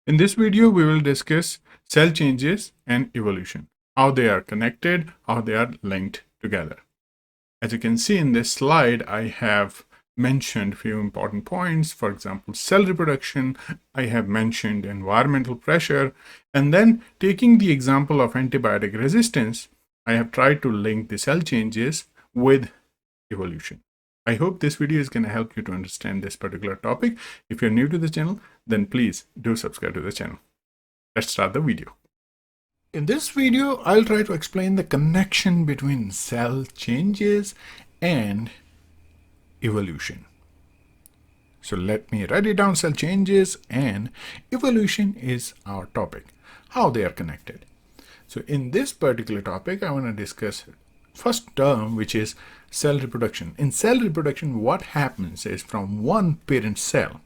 In this video, we will discuss cell changes and evolution, how they are connected, how they are linked together. As you can see in this slide, I have mentioned a few important points. For example, cell reproduction, I have mentioned environmental pressure, and then taking the example of antibiotic resistance, I have tried to link the cell changes with evolution. I hope this video is going to help you to understand this particular topic. If you're new to the channel, then please do subscribe to the channel. Let's start the video. In this video, I'll try to explain the connection between cell changes and evolution. So let me write it down. Cell changes and evolution is our topic, how they are connected. So in this particular topic, I want to discuss first term, which is cell reproduction. In cell reproduction, what happens is from one parent cell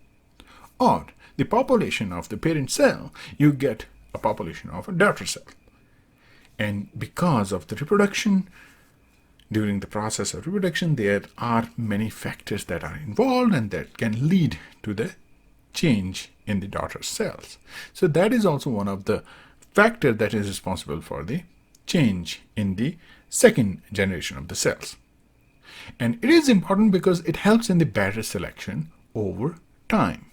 or the population of the parent cell, you get a population of a daughter cell. And because of the reproduction, during the process of reproduction, there are many factors that are involved and that can lead to the change in the daughter cells. So that is also one of the factors that is responsible for the change in the second generation of the cells. And it is important because it helps in the batch selection over time.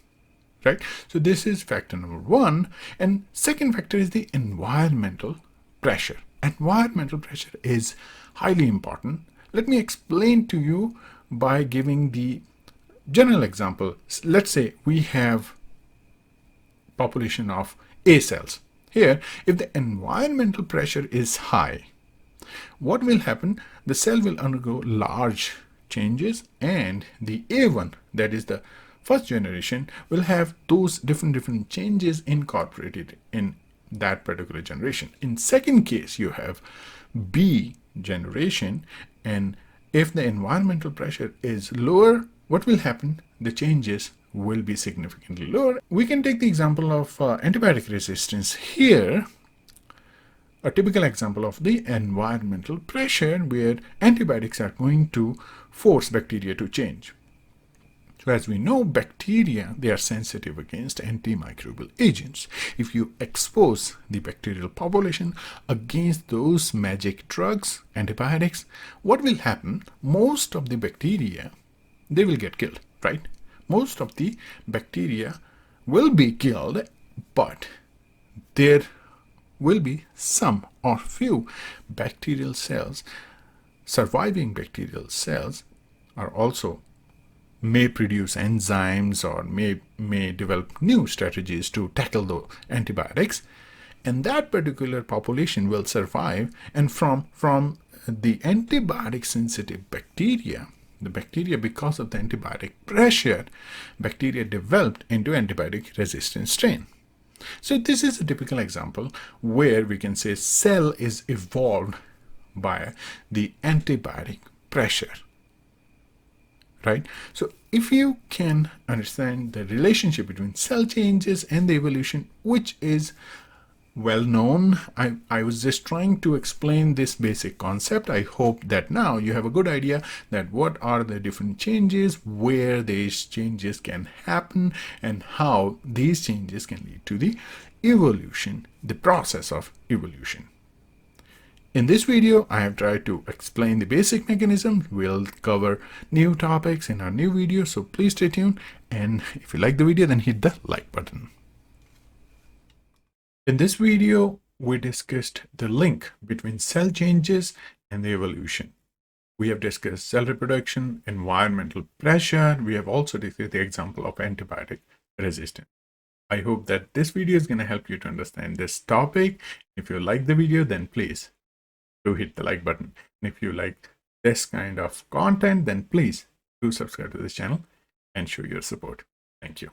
Right? So this is factor number one. And second factor is the environmental pressure. Environmental pressure is highly important. Let me explain to you by giving the general example. Let's say we have population of A cells. Here, if the environmental pressure is high, what will happen? The cell will undergo large changes, and the A1, that is the first generation, will have those different changes incorporated in that particular generation. In second case, you have B generation, and if the environmental pressure is lower, what will happen? The changes will be significantly lower. We can take the example of antibiotic resistance. Here, a typical example of the environmental pressure where antibiotics are going to force bacteria to change. So as we know, bacteria, they are sensitive against antimicrobial agents. If you expose the bacterial population against those magic drugs, antibiotics, what will happen? Most of the bacteria, they will get killed, right? Most of the bacteria will be killed, but there will be some or few bacterial cells. Surviving bacterial cells are also may produce enzymes or may develop new strategies to tackle the antibiotics, and that particular population will survive. And from the antibiotic sensitive bacteria, the bacteria, because of the antibiotic pressure, bacteria developed into antibiotic resistant strain. So this is a typical example where we can say cell is evolved by the antibiotic pressure. Right? So if you can understand the relationship between cell changes and the evolution, which is well known, I was just trying to explain this basic concept. I hope that now you have a good idea that what are the different changes, where these changes can happen, and how these changes can lead to the evolution, the process of evolution. In this video, I have tried to explain the basic mechanism. We'll cover new topics in our new video, so please stay tuned. And if you like the video, then hit the like button. In this video, we discussed the link between cell changes and the evolution. We have discussed cell reproduction, environmental pressure. We have also discussed the example of antibiotic resistance. I hope that this video is going to help you to understand this topic. If you like the video, then please do hit the like button. And if you like this kind of content, then please do subscribe to this channel and show your support. Thank you.